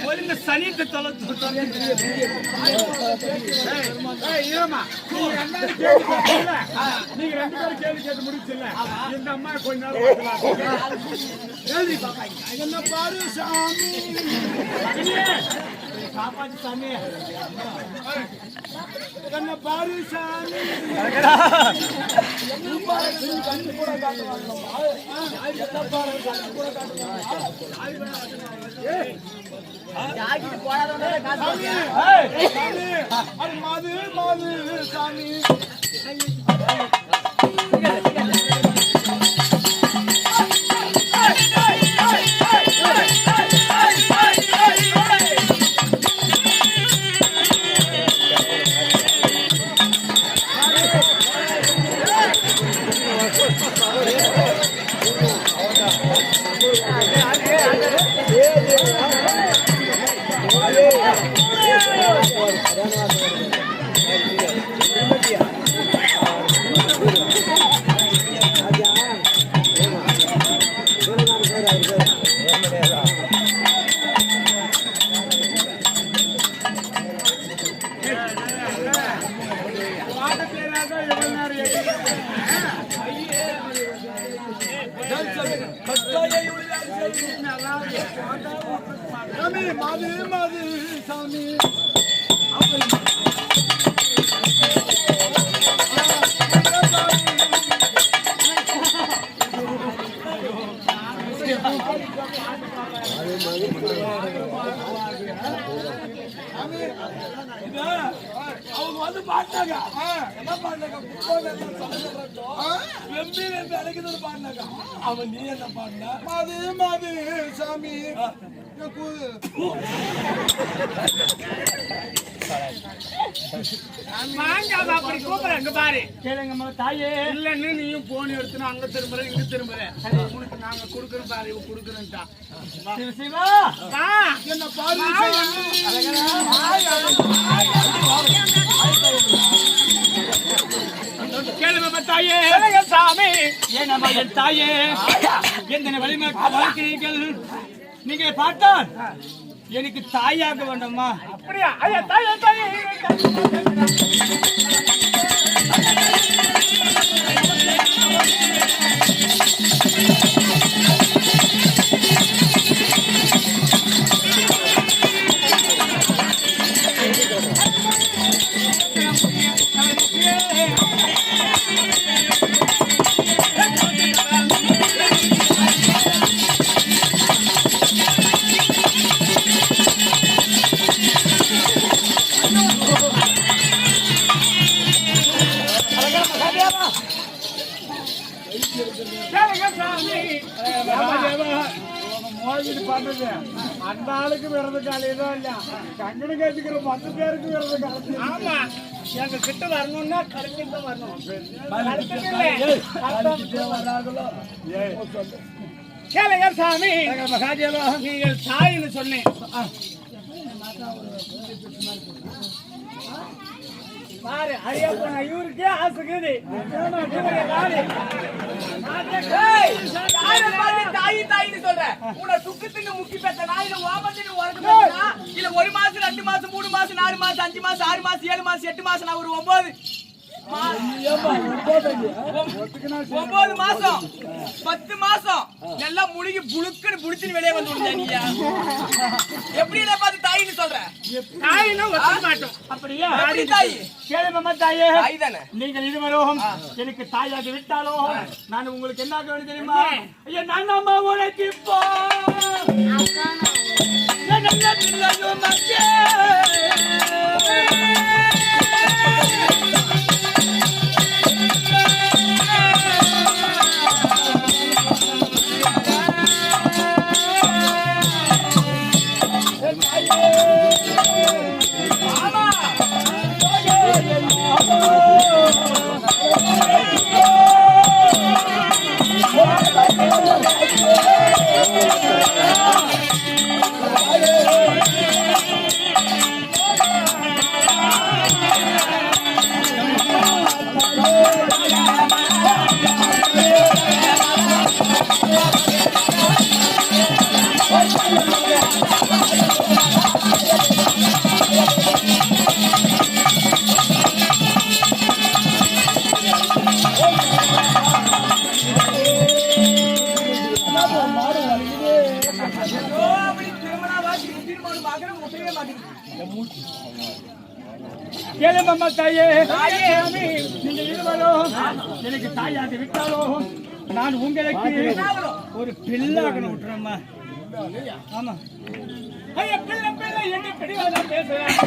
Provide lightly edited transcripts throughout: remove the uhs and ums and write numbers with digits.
ஒழுங்க சனித்து நீங்க 2 பேரும் கேள்வி கேட்டு முடிச்சுல இந்த அம்மா கொஞ்ச நேரம் என்ன பாரு சாமி காப்பாத்து சாமி என்ன பாரு சாமி கண்ணு கூட மாது மாது சாமி மாது மாது சாமி அவங்க வந்து பாட்டாங்க என்ன பாடினாங்க பாடினாங்க அவன் நீ என்ன பாடின மாது மாது சாமி அப்படி கூப்பிடுறேன் பாரு கேளுங்க தாயே இல்லன்னு நீயும் போன் எடுத்துனா அங்க திரும்புற இங்க திரும்புற உனக்கு நாங்க குடுக்கறோம் பாரு இவ குடுக்கறேன்டா சிவா என்ன பாரு கேளுங்க தாயே சாமி என்ன மகன் தாயே எந்த வலிமை வாழ்க்கிறீர்கள் நீங்க பார்த்தால் எனக்கு தாயாக வேண்டாமா அப்படியா ஐயா தாயே தாயே அந்த ஆளுக்கு விரத காலையதான் இல்ல கங்கணம் கேட்டுக்கிற 10 பேருக்கு விரத காலத்து ஆமா எங்க கிட்ட வரணும்னா கரெக்டா வரணும் கேளுங்க சாமி மகாதேவா நீங்கள் தாயின்னு சொன்னேன் பாரு ஐயப்பா இவருக்கே ஆசைக்குது தாயி தாயின்னு சொல்ற உன சுக்கத்துக்கு முக்கி பெற்ற நாயில ஓபத்துக்கு உனக்கு இல்ல 1 மாசம் 2 மாசம் 3 மாசம் 4 மாசம் 5 மாசம் 6 மாசம் 7 மாசம் 8 மாசம் நான் ஒரு 9 மாசம் 10 மாசம் எல்லாம் முழுகி புழுக்குன்னு புடிச்சுன்னு வெளியே வந்து விடுங்க எப்படி பார்த்து தாயின்னு சொல்ற தாயின்னு ஒத்துக்க மாட்டோம் அப்படியே தாயி கேளுமா தாயே நீங்கள் இருவரும் எனக்கு தாயாக விட்டாலோ நான் உங்களுக்கு என்ன ஆக வேண்டும் தெரியுமா ஐயா நான் அம்மா உனக்கு இப்போ கேளுமம்மா தாயே, நீங்க இருவரும் எனக்கு தாயாக விட்டாலோ நான் உங்களுக்கு ஒரு பிள்ளாகணும் விட்டுறேம்மா. ஆமா ஐயா, பிள்ளை பிள்ளை என்ன பிடிவாதம் பேசுறேன்.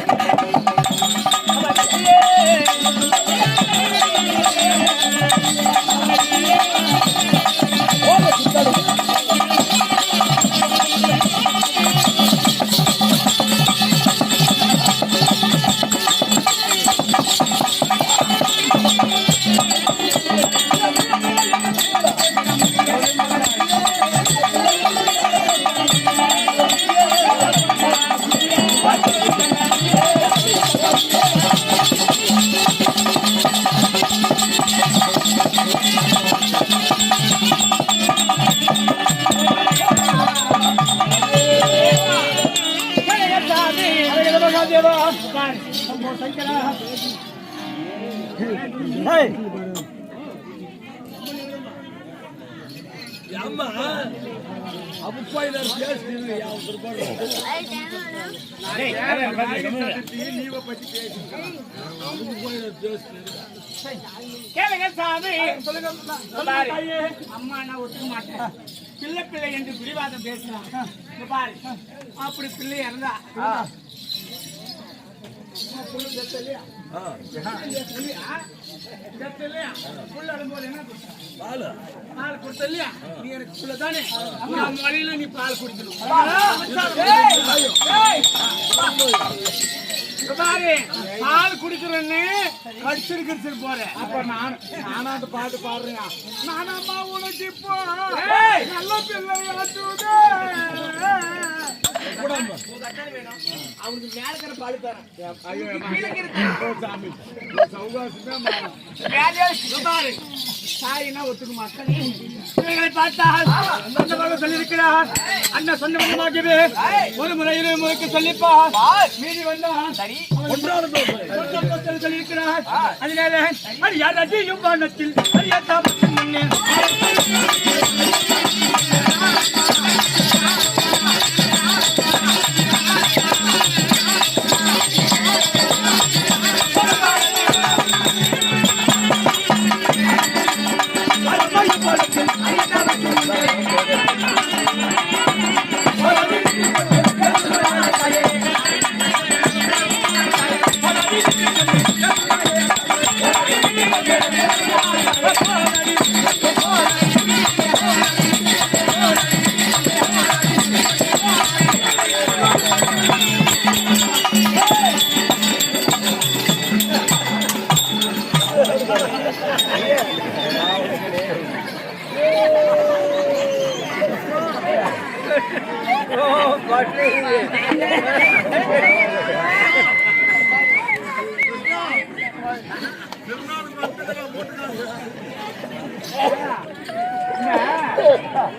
அம்மா அப்புப்பாயினர் பேசுறீங்க கேளுங்க சாமி. சொல்லுங்க அம்மா, நான் ஒத்துக்க மாட்டேன். பிள்ளை பிள்ளை என்று பிடிவாதம் பேசுறான் பாரு. அப்படி பிள்ளை இறந்தா பால் கொடுத்த இல்லையா? நீ எனக்கு புள்ள தானே, மொழியில நீ பால் குடிக்கணும். பால் குடிக்கிறேன்னு கடிச்சிருக்கிச்சு போறேன். அப்ப நானாட்டு பாட்டு பாடுறேன். நானம்மா உனக்கு இப்போ நல்ல பிள்ளை அவனுக்கு மேல இருக்கிற பாடு தரேன். தாயினா ஒத்துக்க மாட்டேன். பார்த்தால் சொல்லியிருக்கிறார். அண்ணன் சொன்ன மகமாகவே ஒரு முறையிலே முறைக்கு சொல்லிப்பா மீறி வந்தான் சொல்லியிருக்கிறார். அதனால அடியாதையும் வானத்தில் முன்னே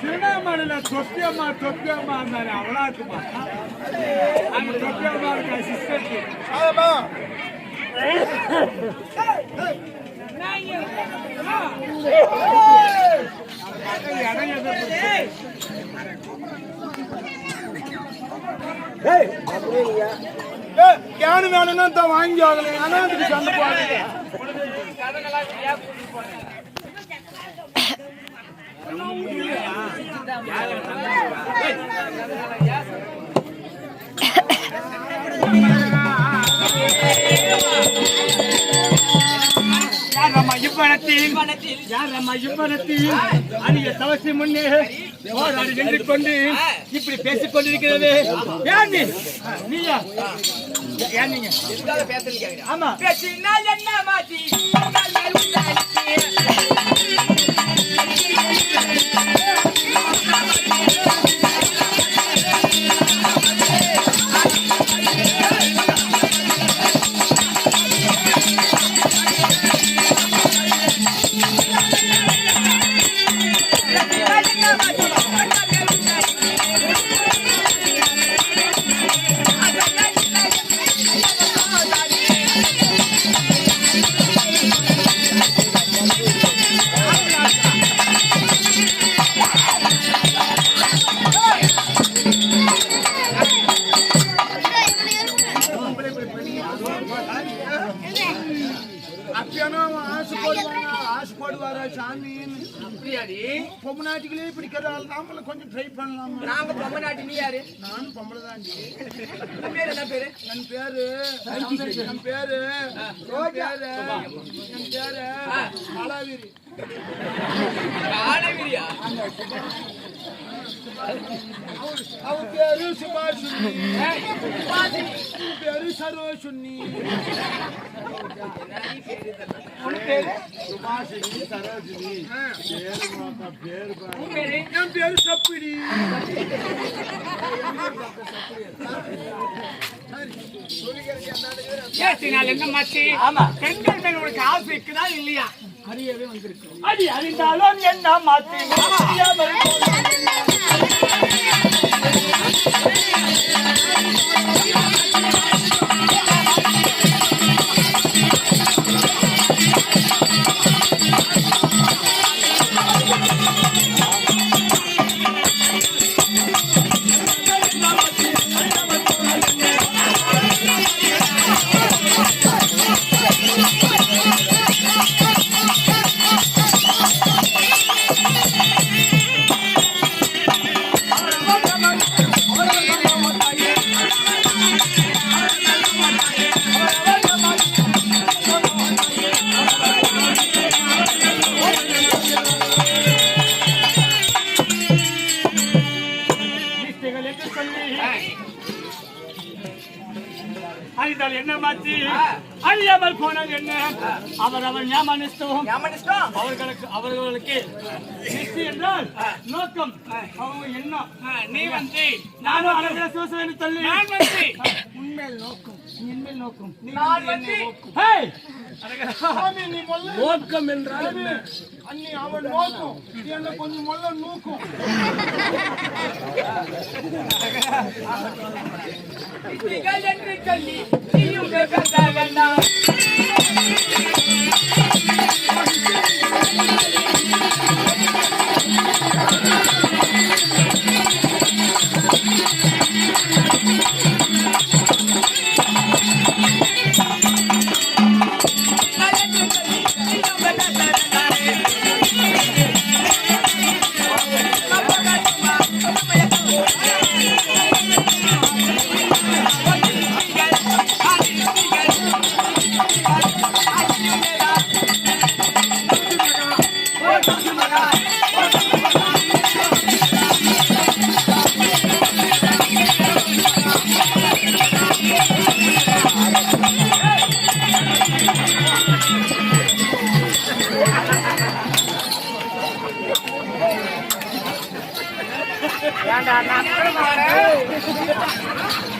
திருவண்ணாமலையில தொப்பியம்மா தொப்பியம்மா இருந்தாரு. அவளா இருக்குமா? அந்த தொப்பியம்மா இருக்கா சிஸ்டர்? கேனு வேணும்னா தான் வாங்கி ஆகல. அண்ணாந்துக்கு சண்டை போடுங்க. அரிய தவசி முன்னே போராடி நின்று கொண்டு இப்படி பேசிக் கொண்டிருக்கிறது. நீயா ஏன் நீங்க பேசுறீங்க? ஆமா, பேசினால் என்ன மாத்தி இருக்கிறாள் நாமள கொஞ்சம் ட்ரை பண்ணலாம். நாங்க பொம்மை நாட்டி, நீ யாரு? நானும் பொம்பளை தாண்டி. பேரு என்ன பேரு? என் பேரு காலாவீரி. காலகிரியா? அவர் பேரு சுபாஷுன்னி. பேரு சரோஷுன்னி. சுபாஷினி சரோஜினி. என் பேரு சப்பிடி. பெண்கள் மேல் உனக்கு ஆசை இருக்குதா இல்லையா? அறியவே வந்திருக்கு. அடி அறிந்தாலும் என்ன மாத்தி என்ன மாத்தி அறியாமல் போனது என்ன? அவர்கள் ஞாபகம் அவர்களுக்கு என்றால் நோக்கம் அவங்க எண்ணம். நீ வந்து நானும் அவர்களை சோசனை தள்ளி நான் வந்து உண்மையில் நோக்கம் என்மேல் நோக்கம் நான் வந்து நோக்கம் என்றால் அண்ணி அவன் நோக்கம் என்ன கொஞ்சம் மொல்ல நோக்கம். என்று சொல்லி நீயும் பேச வேண்டாம்.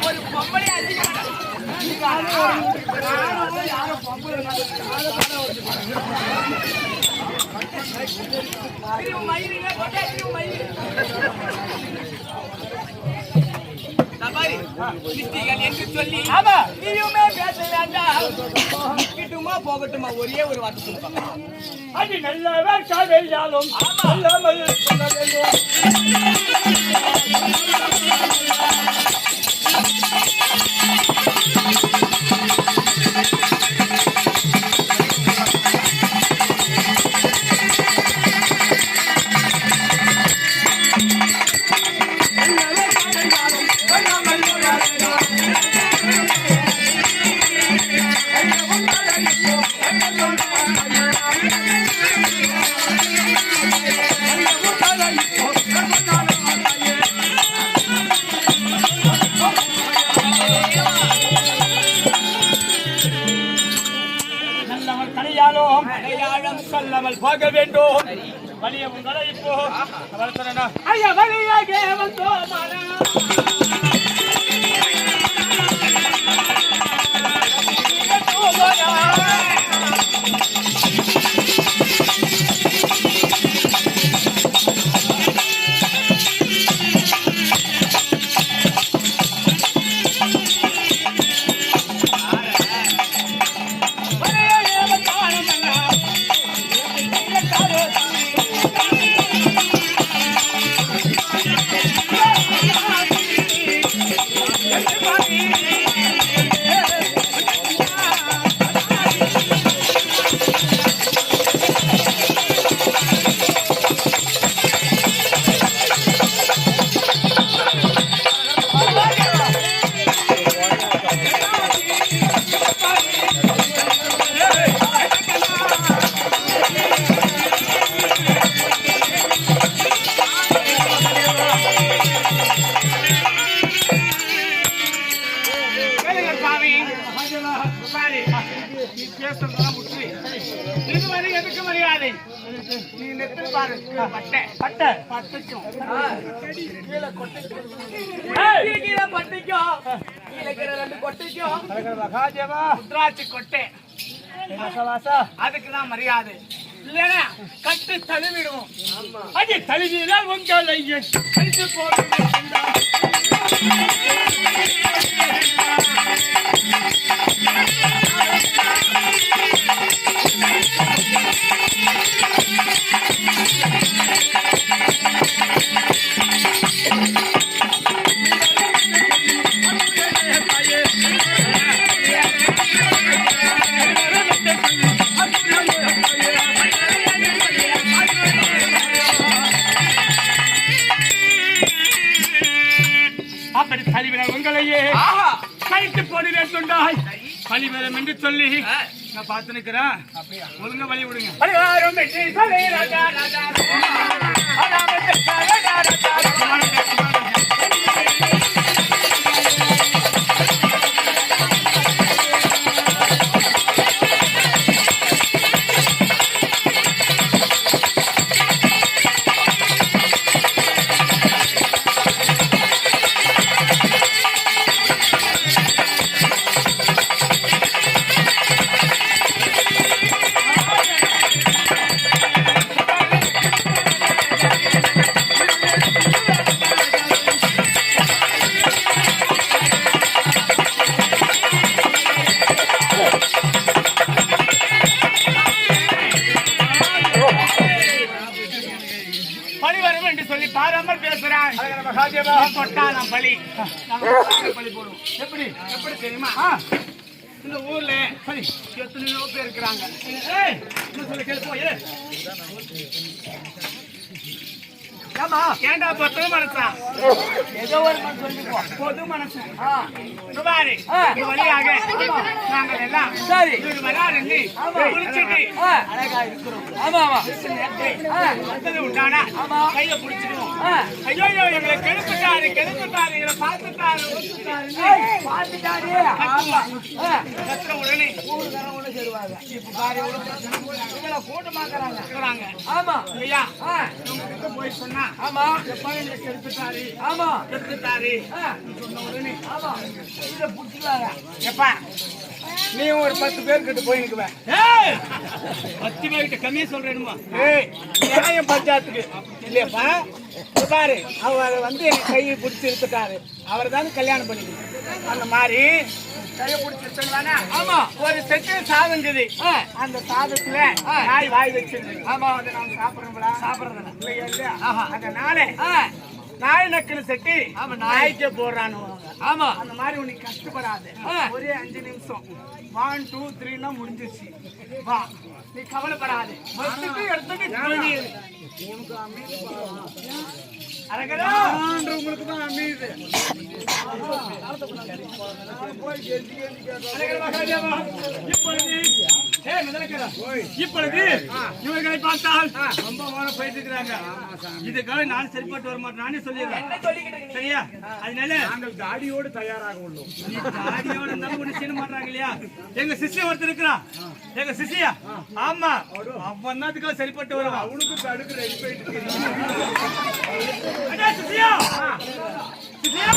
ஒரு பொம்பளை என்று சொல்லி நீயுமே பேச வேண்டாம். கிட்டுமா போகட்டுமா ஒரே ஒரு வார்த்தை சொல்லுவாங்க. அது நல்லவர் காதலியாலும் சொல்லாமல் சொல்ல வேண்டும். சொல்லாமல் போக வேண்டும். வழிய உங்களை இப்போ ஐயா வழியாக வந்தோம். நெத்தில பாரு பட்டை பட்டை பட்டுக்கும் கீழே கொட்டைக்கும் கீழே பட்டைக்கும் கீழே இருக்கிற 2 கொட்டைக்கும் மகாதேவா ருத்ராட்சி கொட்டை அதுக்குதான் மரியாதை இல்லைன்னா கட்டு தழுவிடுவோம் அது தழுவிதான் உங்களை கழித்து அப்படி தழுவினால் உங்களையே கழித்து போடுவேன் பழிவரம் என்று சொல்லி நான் பார்த்து நிற்கிறேன் ஒழுங்க வழி விடுங்க பழிவரும் என்று சொல்லி பாராமல் பேசுறான் தொட்டாலாம் பழி பழி போடுவோம் எப்படி எப்படி தெரியுமா இந்த ஊர்ல சரி எத்தனையோ பேர் இருக்கிறாங்க ஏண்டா பொது மனசா ஏதோ ஒரு சொல்லிப்போ பொது மனசு சுபாரி வழியாக நாங்கள் எல்லாம் சரி வராது குளிச்சுட்டு அழகா இருக்கிறோம் ஆமா ஆமா வந்தது உண்டானா கையை பிடிச்சிடுவோம் ஐயோ எங்களை கெடுத்துட்டாரு எங்களை பார்த்துட்டாரு பார்த்துட்டாரு உடனே ஊருக்காரங்க சேருவாங்க இப்ப பாரு எவ்வளவு கூட்டமாக்குறாங்க ஆமா ஐயா போய் சொன்னா ஆமா எப்பா எங்களை கெடுத்துட்டாரு ஆமா கெடுத்துட்டாரு சொன்ன உடனே ஆமா இத புடிச்சுறாங்க எப்பா நீ ஒரு 10 பேர் கிட்ட போய் நிக்குவேன் 10 பேர்கிட்ட கம்மியா சொல்றேனுமா நியாயம் பஞ்சாயத்துக்கு இல்லையப்பா பாரு அவர் வந்து என் கையை பிடிச்சி எடுத்துட்டாரு அவர் தான் கல்யாணம் பண்ணிக்கணும் அந்த மாதிரி கையை பிடிச்சி எடுத்துங்களானா ஆமா ஒரு செட்டு சாதங்குது அந்த சாதத்துல நாய் வாய் வச்சிருக்கு ஆமா அதை நாம சாப்பிடுறோம்ல சாப்பிடுறதுல இல்லையா இல்லையா அதனால நாய் நக்கல் செட்டி நாய்க்கே போடுறானு ஆமா அந்த மாதிரி உனக்கு கஷ்டப்படாது ஒரே 5 நிமிஷம் 1 2 3 முடிஞ்சிச்சு வா நீ கவலைப்படாது எடுத்துட்டு உங்களுக்கு தான் அமையுது இப்பொழுது இவர்களை பார்த்தால் ரொம்ப மோனம் போயிட்டு இருக்கிறாங்க இதுக்காக நான் சரிப்பட்டு வர மாட்டேன் நானே சொல்லிடுறேன் சரியா அதனால நாங்கள் தாடியோடு தயாராக உள்ளோம் தாடியோடு இருந்தாலும் ஒண்ணு செய்ய மாட்டாங்க இல்லையா எங்க சிஷ்ய ஒருத்தர் இருக்கிறான் எங்க சிஷ்யா ஆமா அவன் தான் அதுக்காக சரிப்பட்டு வருவான் அவனுக்கு தடுக்கிற சிஷ்யா சிஷ்யா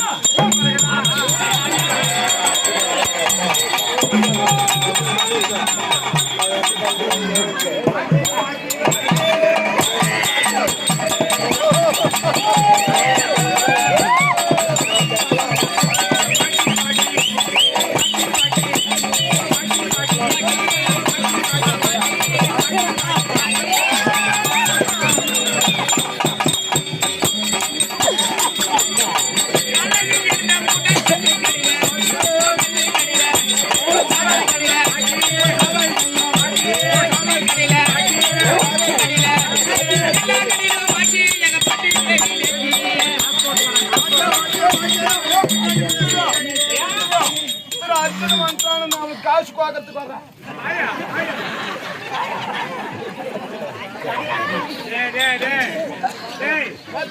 காசு பார்க்கறதுக்கு வர்றேன்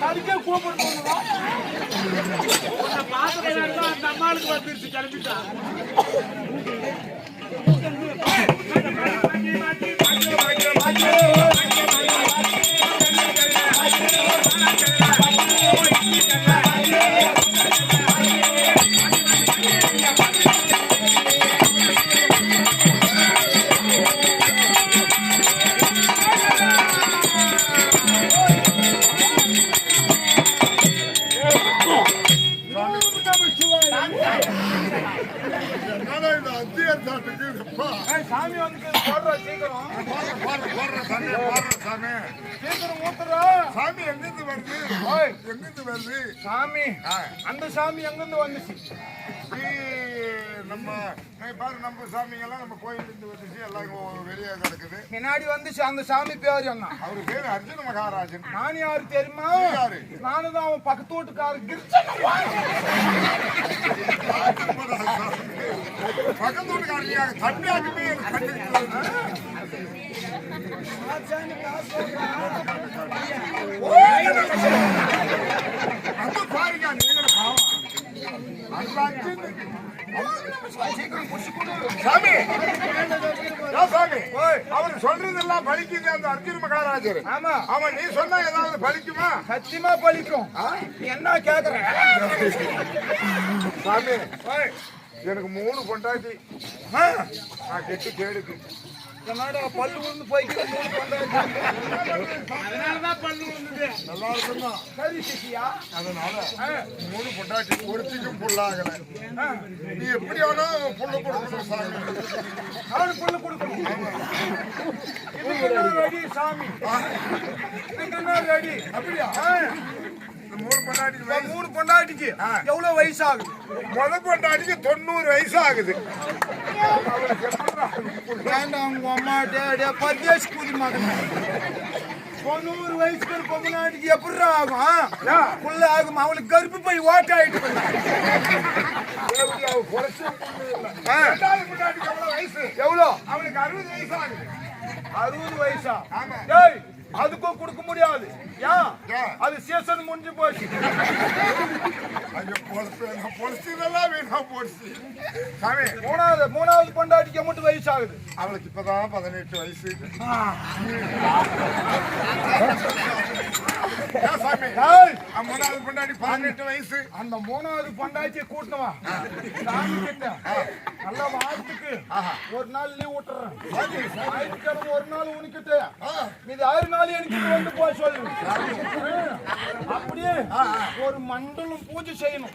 தடுக்க கூப்பிட்டு அந்த அம்மாளுக்கு வந்துருச்சு கிளம்பிட்டான் சாமி வந்து போடுற சீக்கிரம் சீக்கிரம் ஊத்துறா. சாமி எங்கிருந்து வருது? எங்கிருந்து வருது சாமி? அந்த சாமி எங்கிருந்து வந்துச்சு? நம்ம பாரு, நம்ம சாமிங்கெல்லாம் நம்ம கோயிலிருந்து வந்துச்சு, எல்லாம் வெளியே கிடக்குது. முன்னாடி வந்துச்சு. அந்த சாமி பேர் என்ன? அவரு பேரு அர்ஜுன மகாராஜன். நான் யாரு தெரியுமா? யாரு? நானும் தான் அவன் பக்கத்து வீட்டுக்காரர் கிருஷ்ணன். பக்கத்து வீட்டுக்காரங்க தம்பியாக்குமே அந்த பாருங்க, நீங்களும் பாவம். சாமி சாமி, அவர் சொல்றதெல்லாம் பலிக்குது அந்த அர்ஜுன மகாராஜர். ஆமா. அவன் நீ சொன்னா ஏதாவது பலிக்குமா? சத்தியமா பலிக்கும். என்ன கேக்குறேன் சாமி? எனக்கு 3 பொண்டாட்டி. நான் கெட்டு கேடுக்கு என்னடா பல்லு விழுந்து போய்க்கு 3 பொண்டாட்டி. அதனாலதான் பல்லு விழுந்தது. நல்லா இருக்குமா? சரி சிசியா. அதனால 3 பொண்டாட்டி ஒருத்திக்கும் புல்லாகல. நீ எப்படி வேணா புல்லு கொடுக்கணும் சாமி. அவரு புல்லு கொடுக்கணும். ரெடி சாமி, ரெடி. அப்படியா? 3 பொண்டாட்டிக்கு 3 பொண்டாட்டிக்கு எவ்வளவு வயசு ஆகுது? முதல் பொண்டாட்டிக்கு 90 வயசு ஆகுது. வேண்டாம் உங்க அம்மா டேடே பர்தேஷ் கூதி மகன். 90 வயசுக்கு ஒரு பொம்பளாட்டிக்கு எப்படி ஆகும்? புள்ள ஆகும். அவளுக்கு கருப்பு போய் ஓட்ட ஆயிட்டு எவ்வளோ? அவளுக்கு 60 வயசு ஆகுது. 60 வயசா? ஆமா. டேய், அதுக்கும் கொடுக்க முடியாது. ஏன்? அது சீசன் முடிஞ்சு போச்சு. மூணாவது பொண்டாட்டிக்கு மட்டும் வயசு ஆகுது. அவளுக்கு இப்பதான் 18 வயசு. மூணாவது பொண்டாட்டி 18 வயசு. அந்த 3வது பொண்டாட்டியை கூட்டவா சாமி கிட்ட நல்ல வாரத்துக்கு ஒரு நாள் லீவ் விட்டுறேன். ஞாயிற்றுக்கிழமை ஒரு நாள் உனக்கிட்ட, இது 6 நாள் எனக்கு வந்து போய் சொல்லு. அப்படியே ஒரு மண்டலம் பூஜை செய்யணும்.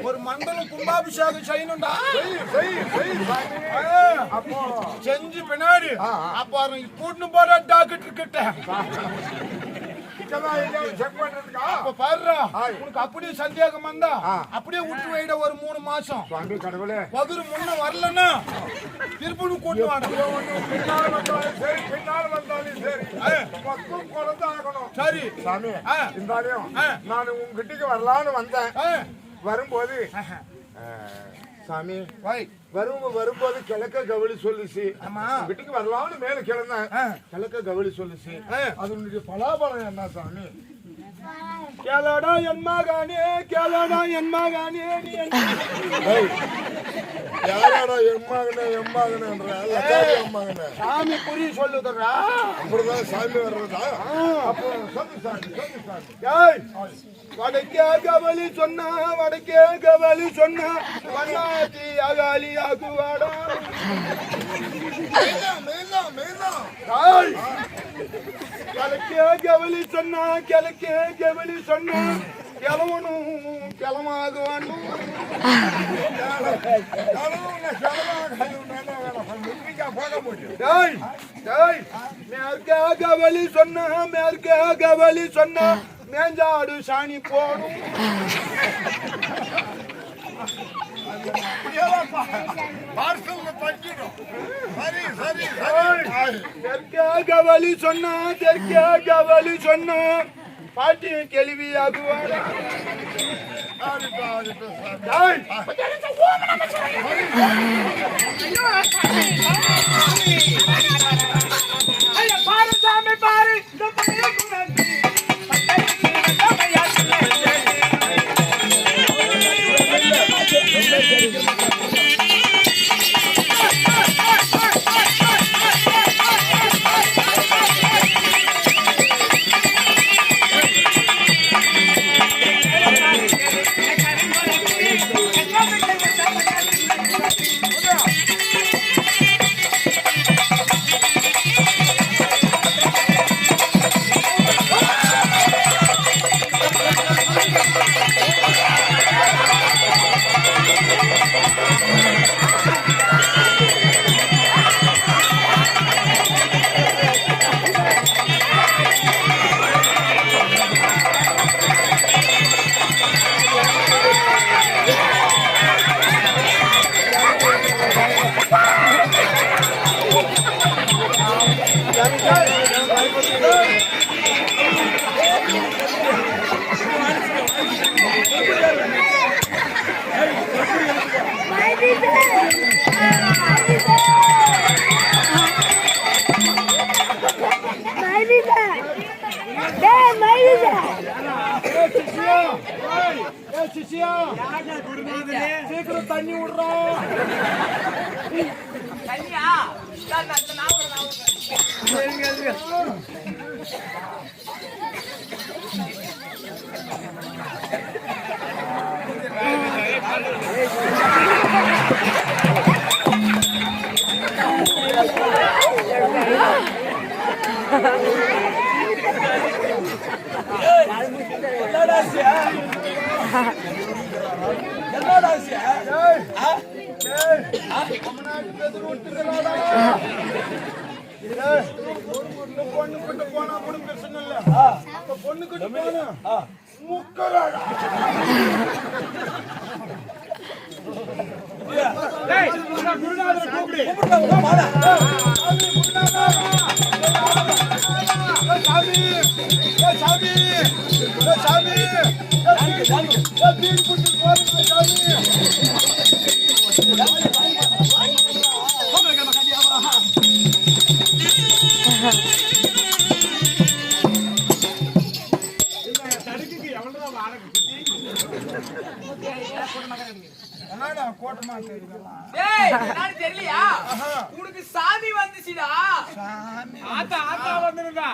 ஒரு மண்டலம் கும்பாபிஷேகம் செய்யணும்டா. அப்போ செஞ்சு பின்னாடி அப்ப கூட்டு போற டாக்டர் கிட்ட அப்படியே சந்தேகம் வந்தா அப்படியே விட்டு வைட ஒரு 3 மாசம். பகுரு முன்ன வரலன்னா திருப்பி கூட்டு சரி சாமி. இருந்தாலும் நான் உங்ககிட்ட வரலான்னு வந்தேன். வரும்போது சாமி வரும்போது கிழக்க கவலி சொல்லுச்சு. வீட்டுக்கு வரலாம்னு மேல கிளந்தேன். கிழக்க கவலி சொல்லுச்சு. அதனுடைய பலாபலம் என்ன சாமி? கேளடா என் மகனே, கேளடா என் மகனே. யாராடா எம்மாகனே எம்மாகனேன்ற எம்மாகனே சாமி புரிய சொல்லுதுடா. அப்படிதான் சாமி வர்றதா? அப்போ சொல்லு சாமி, சொல்லு சாமி. வடக்கே கவலி சொன்னா, வடக்கே கவலி சொன்னா, வண்ணாத்தி அகாலி ஆகுவாடா. கிழக்கே கவலி சொன்னா, கிழக்கே கவலி சொன்னா, கிளவனும் கிளமாகுவான். மேற்கே கவலி சொன்னா, மேற்கே கவலி சொன்னா, மேஞ்சாடு சாணி போடும். தெற்கே கவலி சொன்னா, தெற்கே கவலி சொன்னா, பாட்டி கேள்வி ஆகுவார். பாரு சாமி பாரு, சீக்கிரம் தண்ணி விடுறோம். தண்ணியா? பொண்ணுக்கிட்ட போனா கூட பிரச்சனை இல்ல. பொண்ணுக்கிட்ட போனா முக்கராடா. குருநாதர் கூப்பிடு. தெரியலையா? உனக்கு சாமி வந்துச்சுடா. ஆத்தா வந்துருந்தா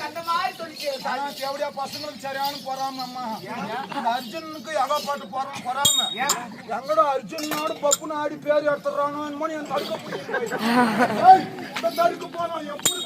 கண்ட மாதிரி சொல்லிட்டு பசங்களுக்கு சரியான பொறாம அம்மா. அர்ஜுனுக்கு எவ பாட்டு பொறாம எங்கடோ அர்ஜுனோட பப்புன்னு ஆடி பேர் எடுத்துறானோ என்னமோ என் தடுக்க போனோம் எப்படி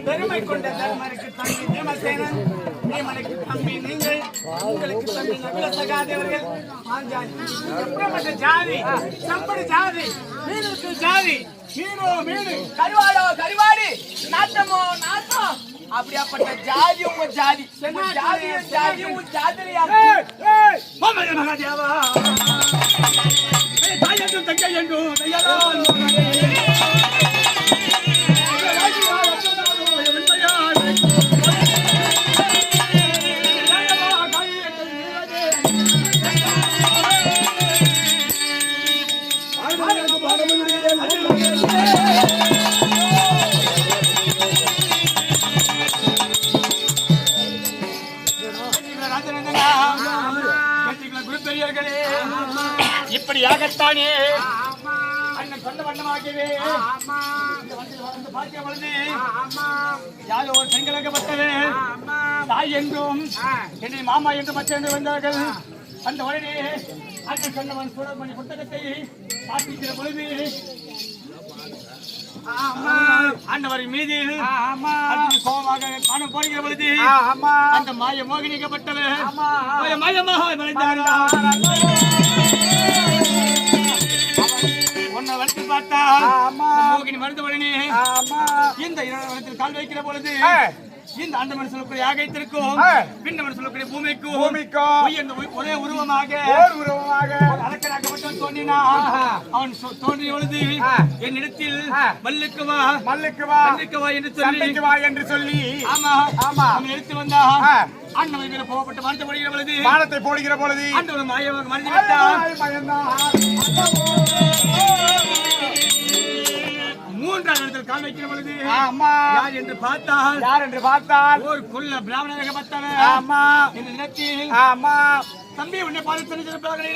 பெருமை கொண்ட தர்மருக்கு தம்பி தேமசேனன், நீமனுக்கு தம்பி நீங்கள், உங்களுக்கு தம்பி நகுல சகாதேவர்கள், எப்படிப்பட்ட ஜாதி, சம்படி ஜாதி, மீனுக்கு ஜாதி, மீனோ மீனு, கருவாடோ கருவாடு, நாட்டமோ நாட்டம். அப்படியாப்பட்ட ஜாதி உங்க ஜாதி. ஜாதி உங்க ஜாதியா? மகாதேவா தாயண்டும் தங்கை என்றும் தையலா குருப்பெரியர்களே, இப்படியாகத்தானே அண்ணன் சொன்ன வண்ணமாகவே பாக்கியம் வளர்ந்து யாரோ ஒரு செங்கலக்கப்பட்டது தாய் என்றும் என்னை மாமா என்று மற்ற என்று வந்தார்கள். அந்த உடனே அண்ணன் சொன்னவன் சூழமணி புத்தகத்தை வாசிக்கிற பொழுது ஆண்டவரின் மீது கோபமாக காண போடுகிற பொழுது அந்த மாய மோகினிக்கப்பட்டவர் மாயமாக விளைந்தார். உன்னை வந்து பார்த்தா மோகினி மருந்து உடனே இந்த இடத்தில் கால் வைக்கிற பொழுது இந்த அந்த மனுஷனுக்குரிய ஆகைத்திற்கும் பின்ன மனுஷனுக்குரிய பூமிக்கும் ஒரே உருவமாக அலக்கராக்கப்பட்டவன் தோன்றினான். அவன் தோன்றிய பொழுது என்னிடத்தில் மல்லுக்குவா என்று சொல்லி ஆமா அவன் எடுத்து வந்தான். அண்ணன் மேல போகப்பட்ட வானத்தை போடுகிற பொழுது அந்த ஒரு மாயமாக மறைந்து விட்டான். மூன்றாவது இடத்தில் கால் வைக்கிற பொழுது ஆமா. யார் என்று பார்த்தால் யார் என்று பார்த்தால் ஒரு குள்ள பிராமணராக பார்த்தவன். ஆமா. இந்த நிலத்தில் ஆமா. தம்பி உன்னை பார்த்து தெரிஞ்சிருப்பார்கள்.